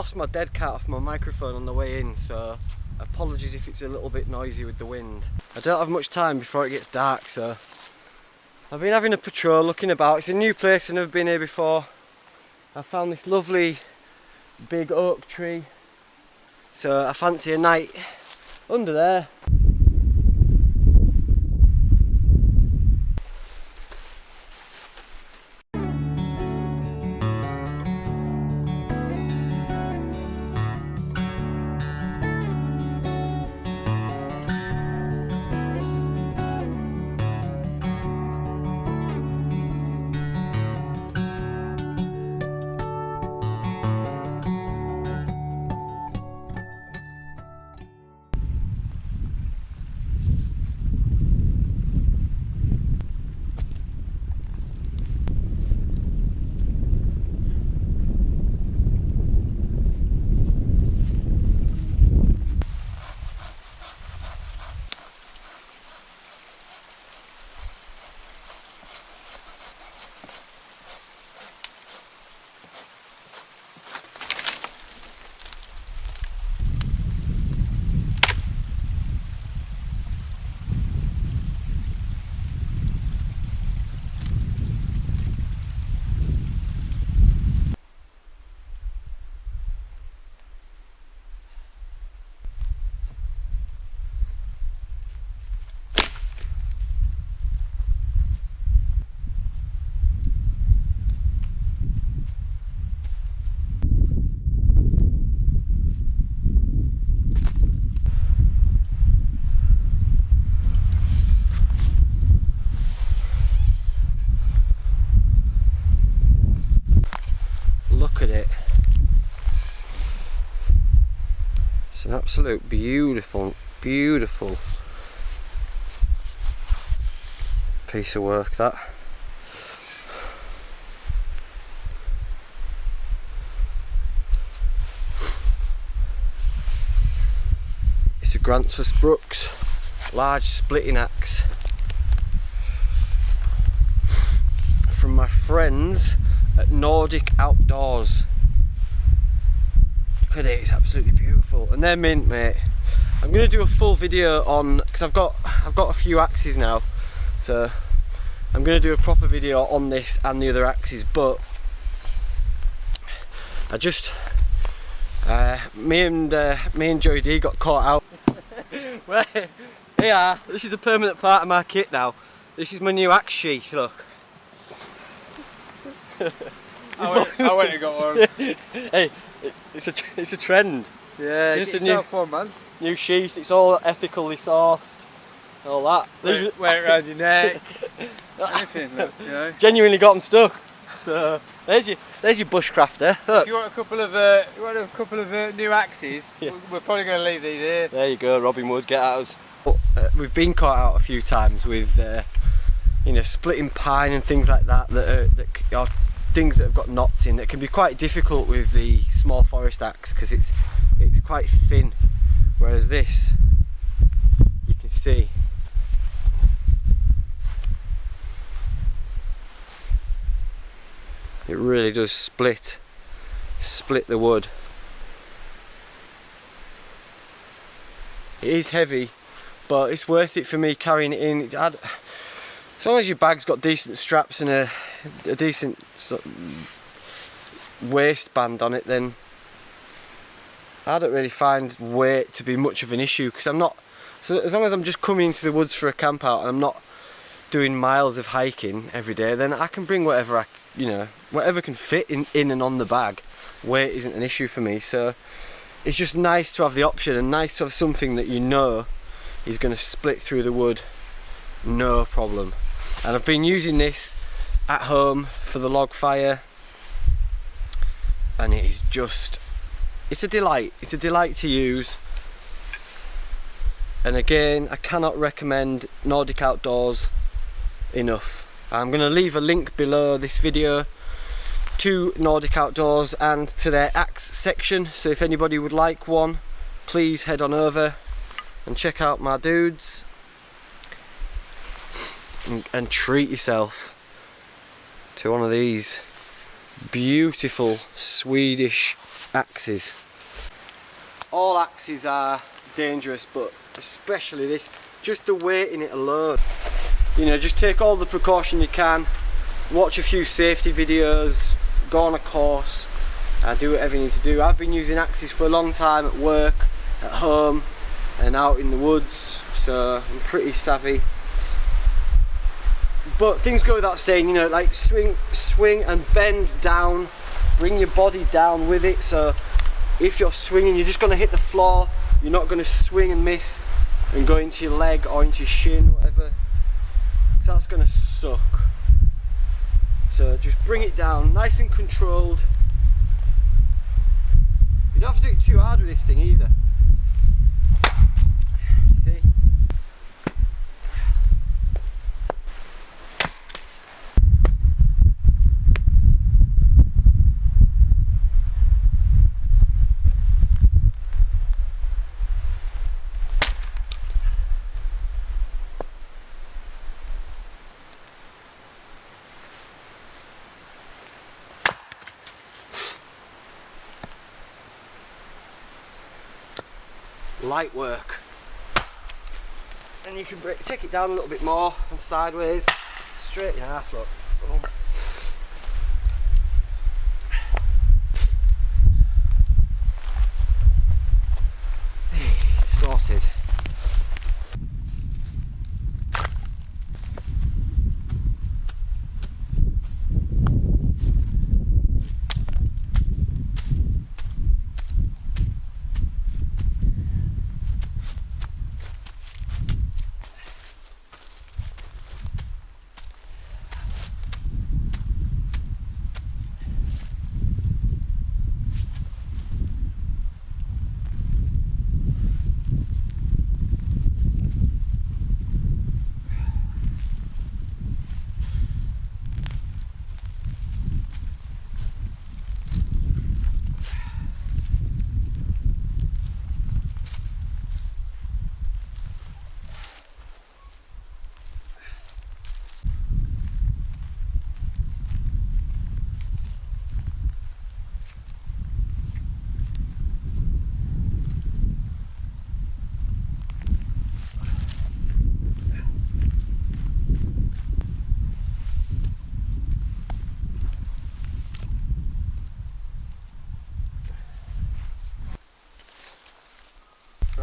lost my dead cat off my microphone on the way in, so apologies if it's a little bit noisy with the wind. I don't have much time before it gets dark, so I've been having a patrol, looking about. It's a new place, I've never been here before. I found this lovely big oak tree, so I fancy a night under there. Look at it. It's an absolute beautiful, beautiful piece of work, that. It's a Grantsford Brooks large splitting axe from my friends at Nordic Outdoors. Look at it, it's absolutely beautiful, and they're mint, mate. I'm going to do a full video on, because I've got a few axes now, so I'm going to do a proper video on this and the other axes. But I just me and Joey D got caught out. Well, yeah, this is a permanent part of my kit now. This is my new axe sheath, look. I went and got one. Hey, it's a trend. Yeah, just get a new one, man. New sheath. It's all ethically sourced. All that. Wear it around your neck. Anything, look, you know. Genuinely got them stuck. So there's your bushcrafter. Look. If you want a couple of new axes, yeah, we're probably going to leave these here. There you go, Robin Wood. Get at us. We've been caught out a few times with you know, splitting pine and things like that that are things that have got knots in, that can be quite difficult with the small forest axe because it's quite thin, whereas this, you can see, it really does split the wood. It is heavy, but it's worth it for me carrying it in. As long as your bag's got decent straps and a decent waistband on it, then I don't really find weight to be much of an issue, because I'm not, so as long as I'm just coming into the woods for a camp out and I'm not doing miles of hiking every day, then I can bring whatever whatever can fit in and on the bag. Weight isn't an issue for me, so it's just nice to have the option and nice to have something that you know is going to split through the wood no problem. And I've been using this at home for the log fire, and it is just, it's a delight to use. And again, I cannot recommend Nordic Outdoors enough. I'm going to leave a link below this video to Nordic Outdoors and to their axe section, so if anybody would like one, please head on over and check out my dudes and treat yourself to one of these beautiful Swedish Axes. All axes are dangerous, but especially this, just the weight in it alone. You know, just take all the precaution you can, watch a few safety videos, go on a course, and do whatever you need to do. I've been using axes for a long time at work, at home, and out in the woods, so I'm pretty savvy. But things go without saying, you know, like swing and bend down, bring your body down with it, so if you're swinging, you're just going to hit the floor, you're not going to swing and miss and go into your leg or into your shin, whatever, so that's going to suck. So just bring it down, nice and controlled. You don't have to do it too hard with this thing either. See? Light work, and you can take it down a little bit more and sideways, straight in half, look. Boom. Sorted.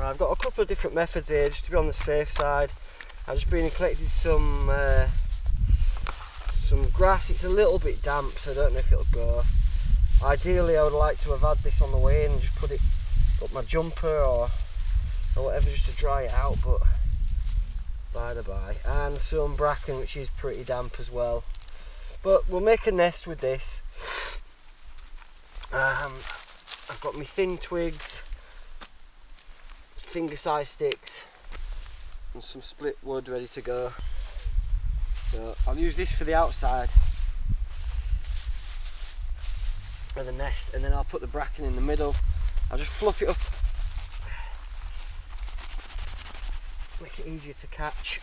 I've got a couple of different methods here just to be on the safe side. I've just been and collected some grass. It's a little bit damp, so I don't know if it'll go. Ideally I would like to have had this on the way and just put it up my jumper or whatever just to dry it out, but by the by. And some bracken, which is pretty damp as well. But we'll make a nest with this. I've got my thin twigs, finger size sticks and some split wood ready to go. So I'll use this for the outside of the nest, and then I'll put the bracken in the middle. I'll just fluff it up, make it easier to catch.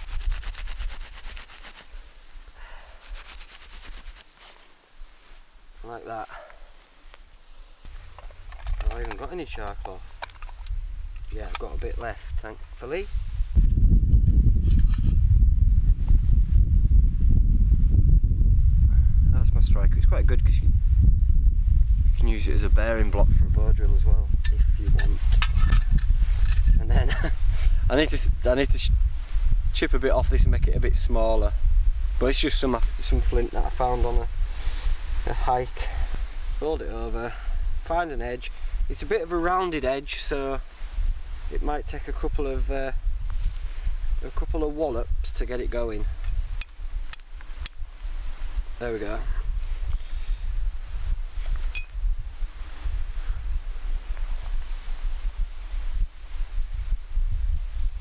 Like that. I haven't even got any char cloth. Yeah, I've got a bit left, thankfully. That's my striker. It's quite good because you can use it as a bearing block for a bow drill as well, if you want. And then I need to chip a bit off this and make it a bit smaller. But it's just some flint that I found on a hike. Fold it over, find an edge. It's a bit of a rounded edge, so it might take a couple of wallops to get it going. There we go.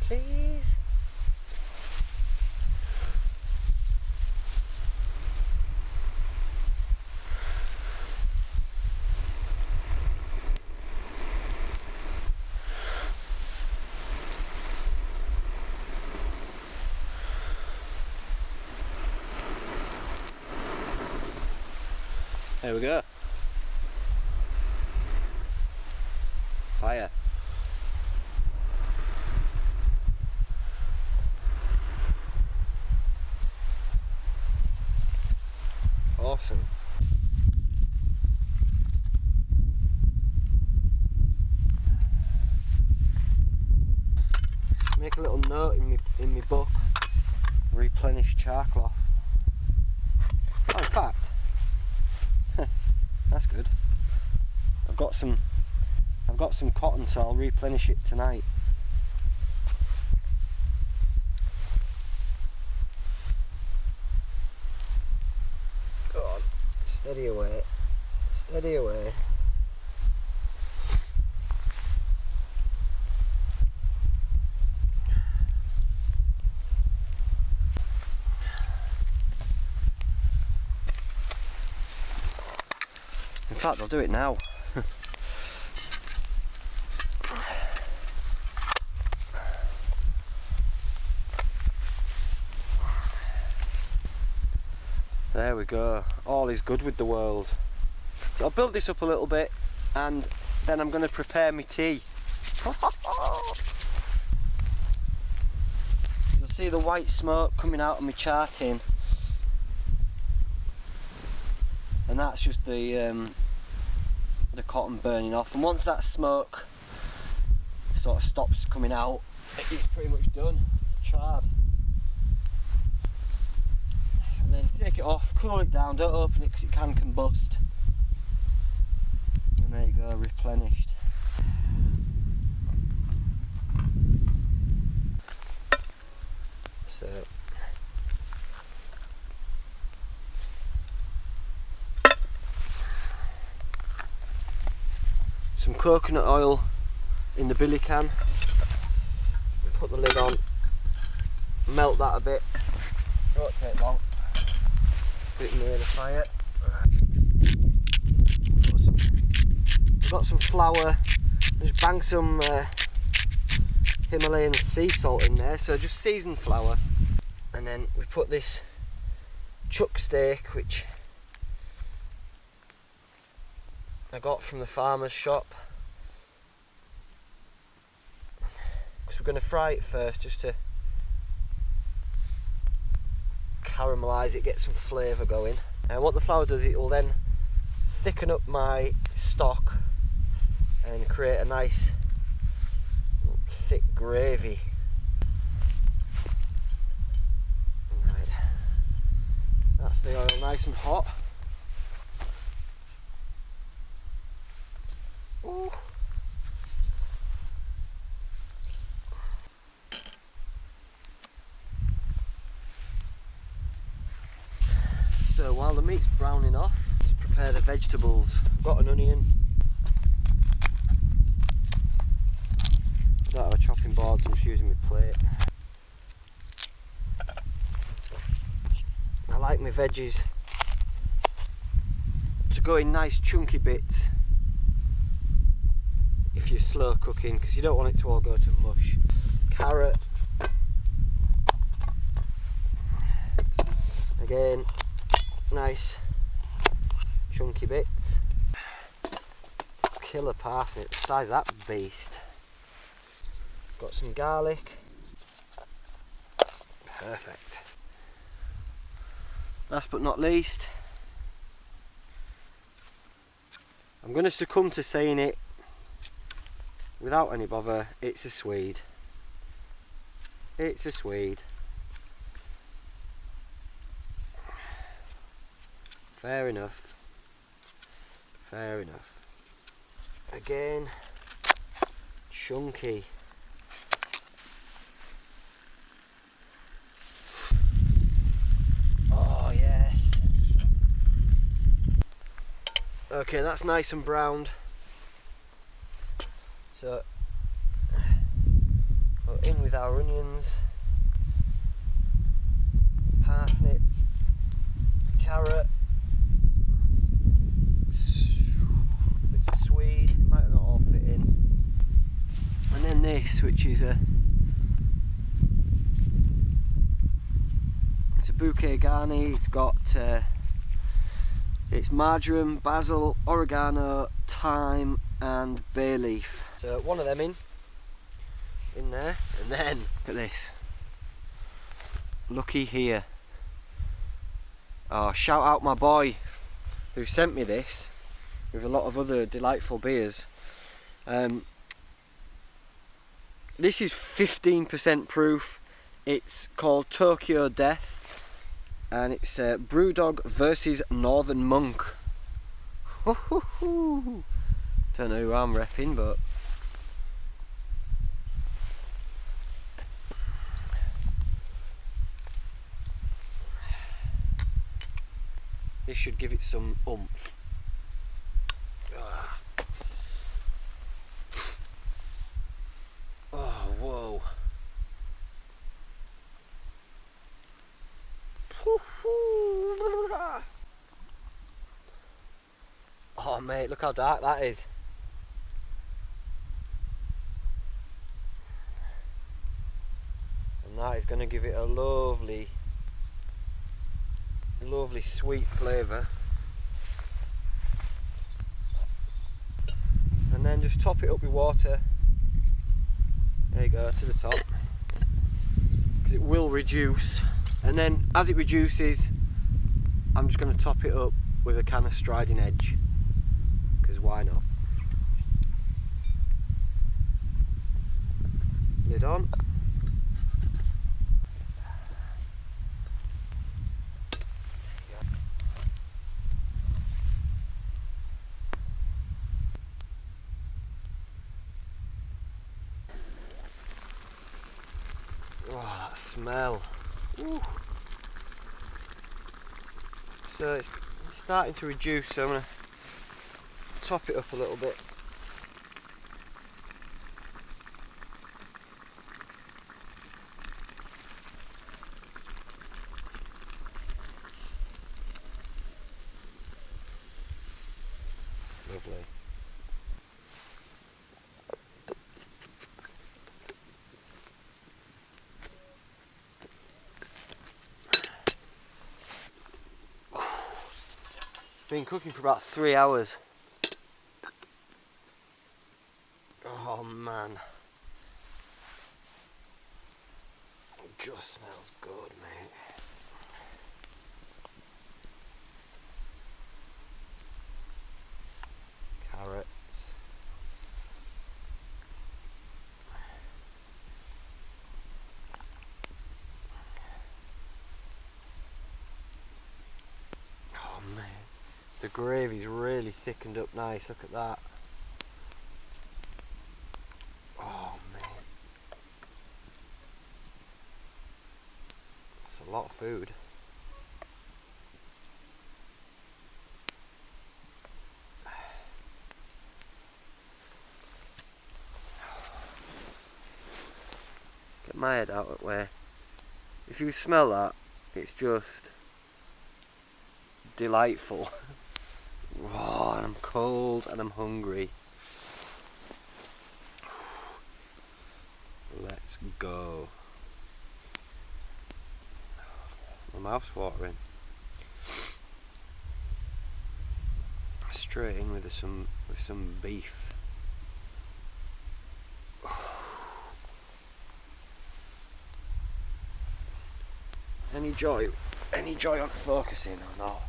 Please. There we go. fire. Awesome. Make a little note in my book. Replenish char cloth. Oh, in fact, that's good. I've got some cotton, so I'll replenish it tonight. Go on, steady away, steady away. In fact, I'll do it now. There we go. All is good with the world. So I'll build this up a little bit and then I'm going to prepare my tea. You'll see the white smoke coming out of my char tin. And that's just the cotton burning off, and once that smoke sort of stops coming out, it's pretty much done, charred. And then take it off, cool it down, don't open it because it can combust, and there you go, replenished. So some coconut oil in the billy can, put the lid on, melt that a bit, won't take long, put it near the fire. I've got some flour, just bang some Himalayan sea salt in there, so just seasoned flour, and then we put this chuck steak which I got from the farmer's shop, because we're going to fry it first just to caramelise it, get some flavour going. And what the flour does, it will then thicken up my stock and create a nice thick gravy. Right, that's the oil nice and hot. Ooh. So while the meat's browning off, let's prepare the vegetables. I've got an onion. I don't have a chopping board, so I'm just using my plate. I like my veggies to go in nice chunky bits if you're slow cooking, because you don't want it to all go to mush. Carrot, again, nice chunky bits. Killer parsnip, the size of that beast. Got some garlic. Perfect. Last but not least, I'm going to succumb to saying it without any bother, it's a Swede. It's a Swede. Fair enough. Fair enough. Again, chunky. Oh yes. Okay, that's nice and browned. So, go in with our onions, parsnip, carrot, bits of swede, it might not all fit in, and then this, which is it's a bouquet garni. It's got it's marjoram, basil, oregano, thyme and bay leaf. So one of them in there, and then look at this. Looky here. Oh, shout out my boy who sent me this with a lot of other delightful beers. This is 15% proof. It's called Tokyo Death, and it's Brewdog versus Northern Monk. Don't know who I'm repping, but this should give it some oomph. Oh, whoa. Oh mate, look how dark that is. And that is going to give it a lovely sweet flavour. And then just top it up with water. There you go, to the top, because it will reduce. And then as it reduces, I'm just going to top it up with a can of Striding Edge, because why not? Lid on. Oh, that smell. Ooh. So it's starting to reduce, so I'm going to top it up a little bit. Lovely. Been cooking for about 3 hours. Oh man, it just smells good, mate. Carrots. Oh man. The gravy's really thickened up nice, look at that. Oh man. That's a lot of food. Get my head out of the way. If you smell that, it's just delightful. Oh, and I'm cold and I'm hungry. Let's go. My mouth's watering. Straight in with some beef. Any joy on focusing or not?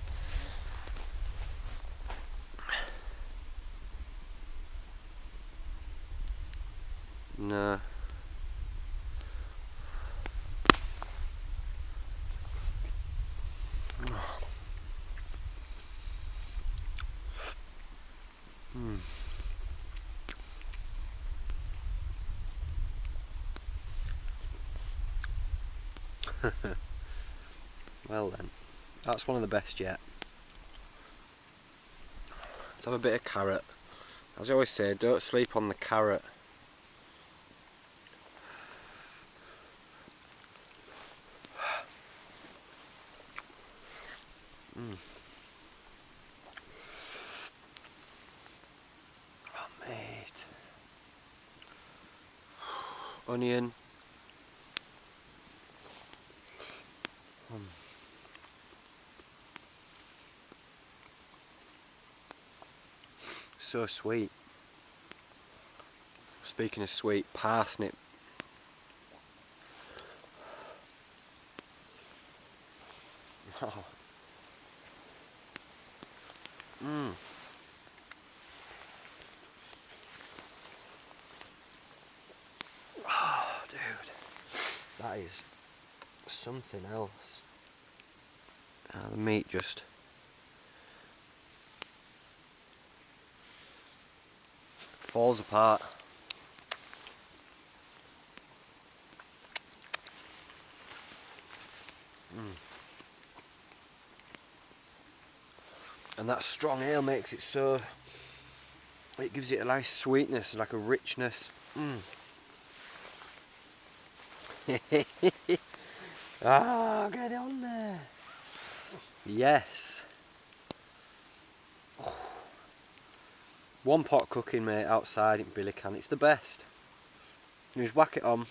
No. Well then, that's one of the best yet. Let's have a bit of carrot. As I always say, don't sleep on the carrot. Oh mate. Onion. So sweet. Speaking of sweet, parsnip. Oh. Oh, dude, that is something else. The meat just falls apart. And that strong ale makes it so, it gives it a nice sweetness, like a richness. Ah, get it on there. Yes. Oh. One pot cooking, mate, outside in Billycan. It's the best. You just whack it on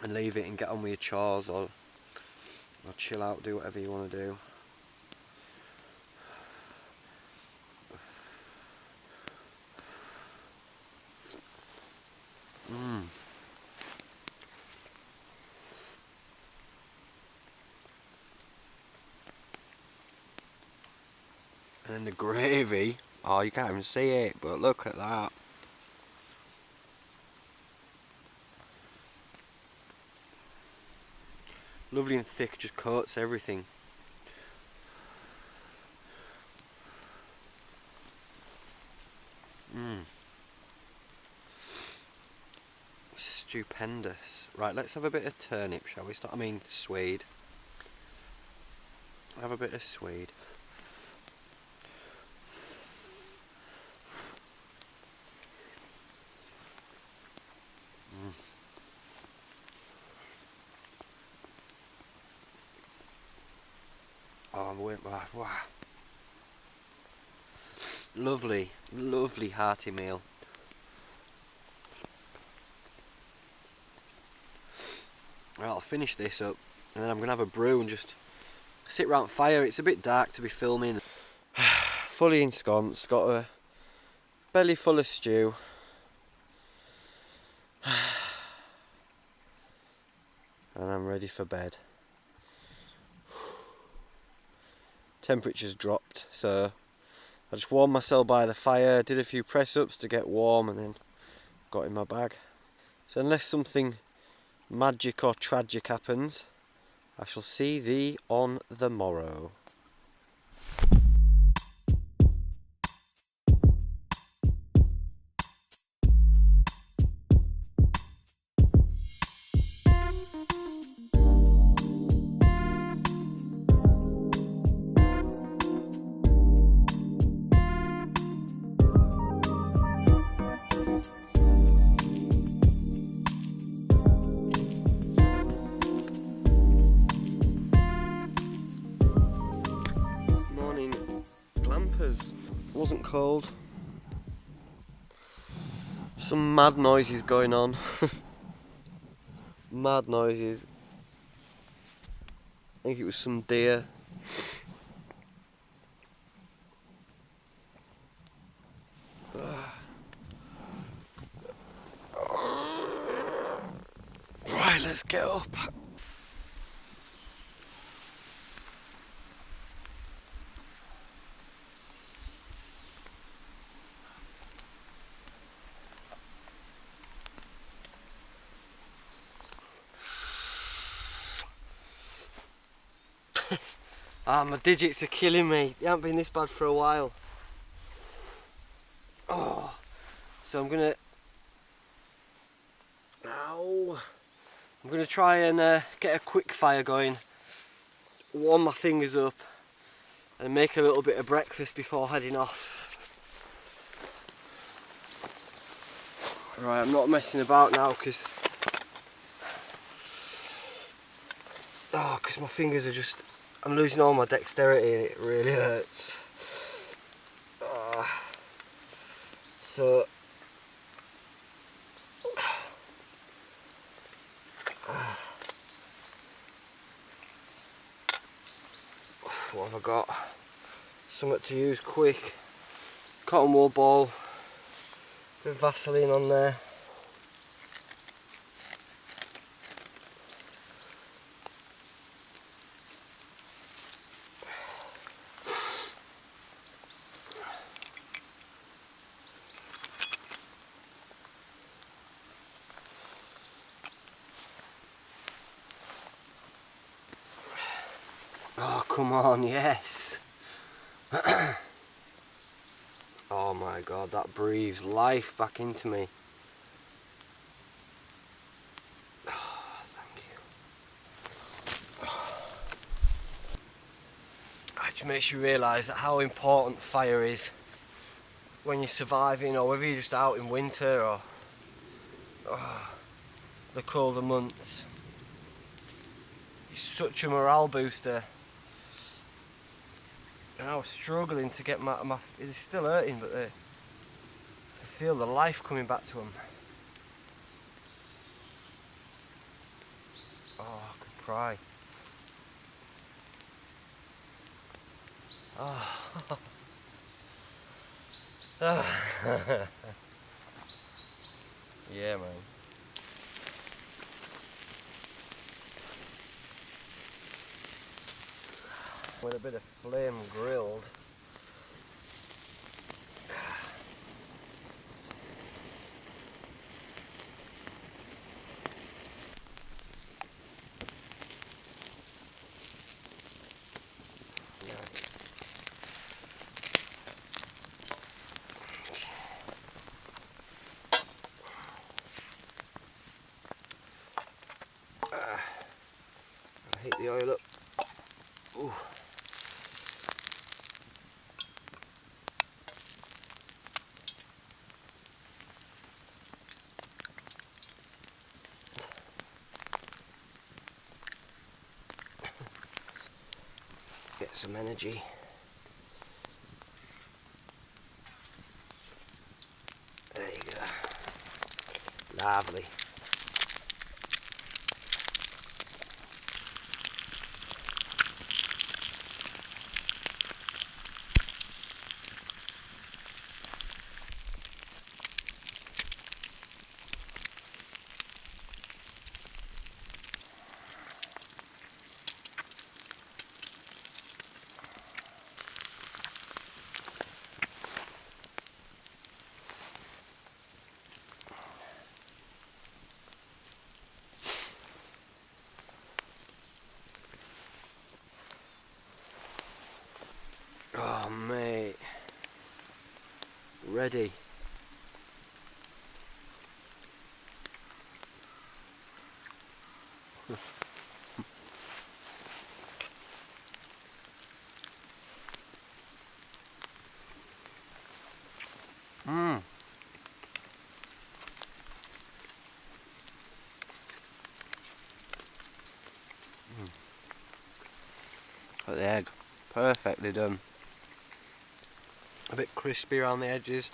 and leave it and get on with your chores, or chill out, do whatever you want to do. And then the gravy, oh, you can't even see it, but look at that. Lovely and thick, just coats everything. Stupendous. Right, let's have a bit of turnip, shall we? I mean, swede. Have a bit of swede. Oh, wow. Lovely, lovely hearty meal. Right, I'll finish this up and then I'm going to have a brew and just sit round fire. It's a bit dark to be filming. Fully ensconced, got a belly full of stew. And I'm ready for bed. Temperature's dropped, so I just warmed myself by the fire, did a few press ups to get warm, and then got in my bag. So unless something magic or tragic happens, I shall see thee on the morrow. Wasn't cold. Some mad noises going on. Mad noises. I think it was some deer. Right, let's get up. My digits are killing me. They haven't been this bad for a while. Oh, so I'm gonna try and get a quick fire going, warm my fingers up, and make a little bit of breakfast before heading off. Right, I'm not messing about now because my fingers are just, I'm losing all my dexterity and it really hurts. So what have I got? Something to use quick. cotton wool ball, bit of Vaseline on there. Oh, come on, yes. Oh my god, that breathes life back into me. Oh, thank you. It just makes you realise that how important fire is when you're surviving, or whether you're just out in winter or the colder months. It's such a morale booster. And I was struggling to get my it's still hurting, but I feel the life coming back to them. Oh, I could cry. Oh. Yeah, man. With a bit of flame grilled. Heat the oil up. Ooh. Get some energy. There you go. Lovely. Oh mate, ready. Mmm. Look at the egg, perfectly done. A bit crispy around the edges.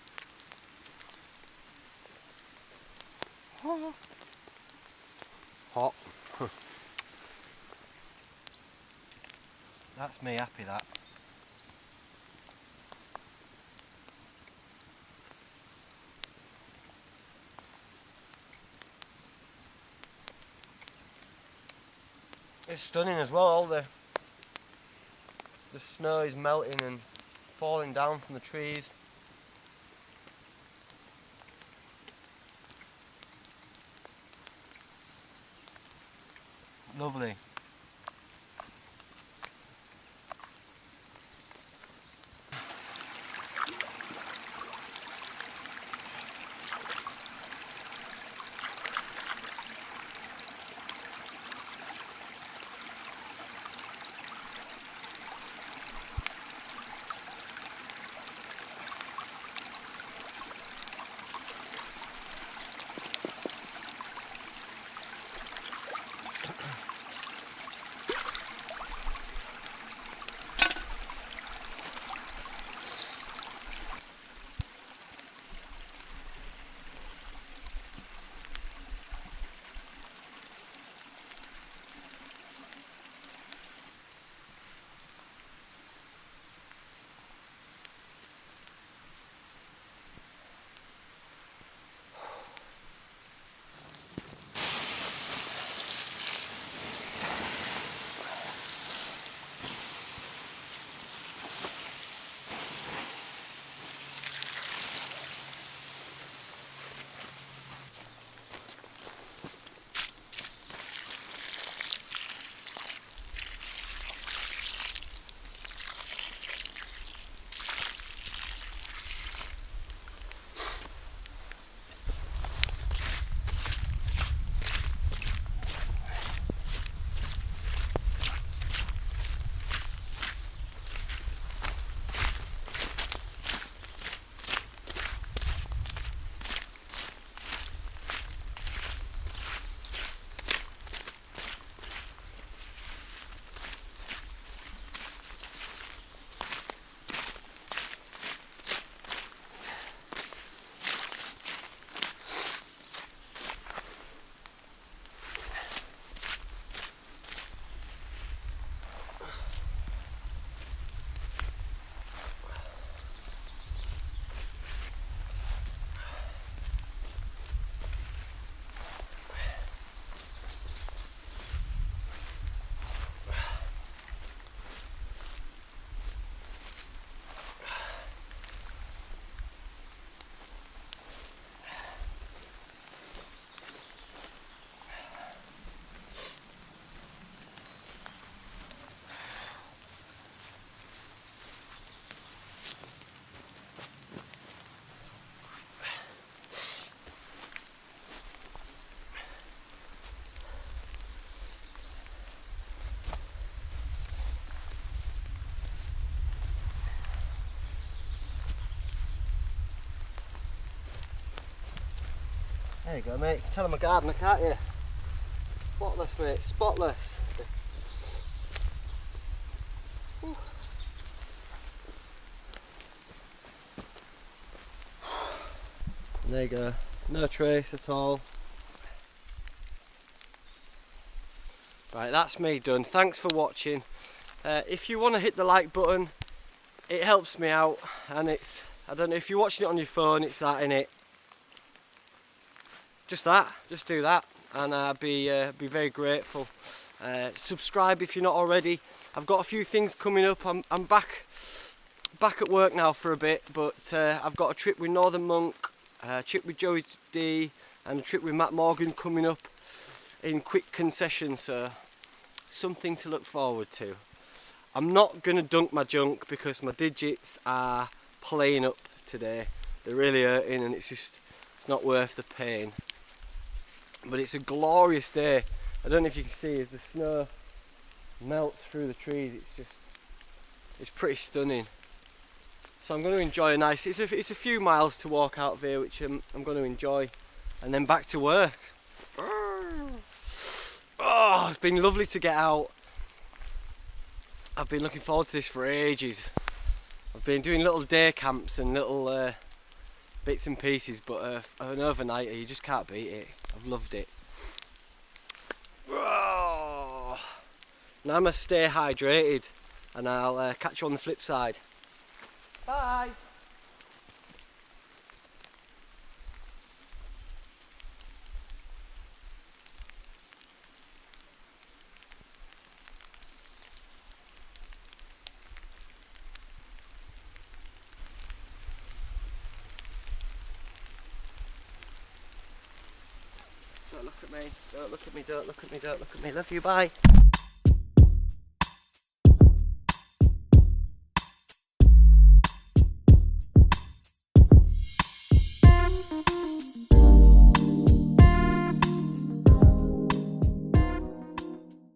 Hot. That's me happy, that. It's stunning as well, all the snow is melting and falling down from the trees. Lovely. There you go, mate. You can tell I'm a gardener, can't you? Spotless, mate. Spotless. Ooh. There you go. No trace at all. Right, that's me done. Thanks for watching. If you want to hit the like button, it helps me out, and it's, I don't know, if you're watching it on your phone, it's that in it. Just do that, and I'd be very grateful. Subscribe if you're not already. I've got a few things coming up. I'm back at work now for a bit, but I've got a trip with Northern Monk, a trip with Joey D, and a trip with Matt Morgan coming up in quick concession, so something to look forward to. I'm not going to dunk my junk because my digits are playing up today. They're really hurting, and it's just not worth the pain. But it's a glorious day. I don't know if you can see as the snow melts through the trees, it's pretty stunning. So I'm going to enjoy a nice, it's a few miles to walk out of here, which I'm going to enjoy, and then back to work. Oh, it's been lovely to get out. I've been looking forward to this for ages. I've been doing little day camps and little bits and pieces, but an overnighter, you just can't beat it. I've loved it. Oh. Now I must stay hydrated, and I'll catch you on the flip side. Bye! Don't look at me, don't look at me, don't look at me, don't look at me. Love you, bye.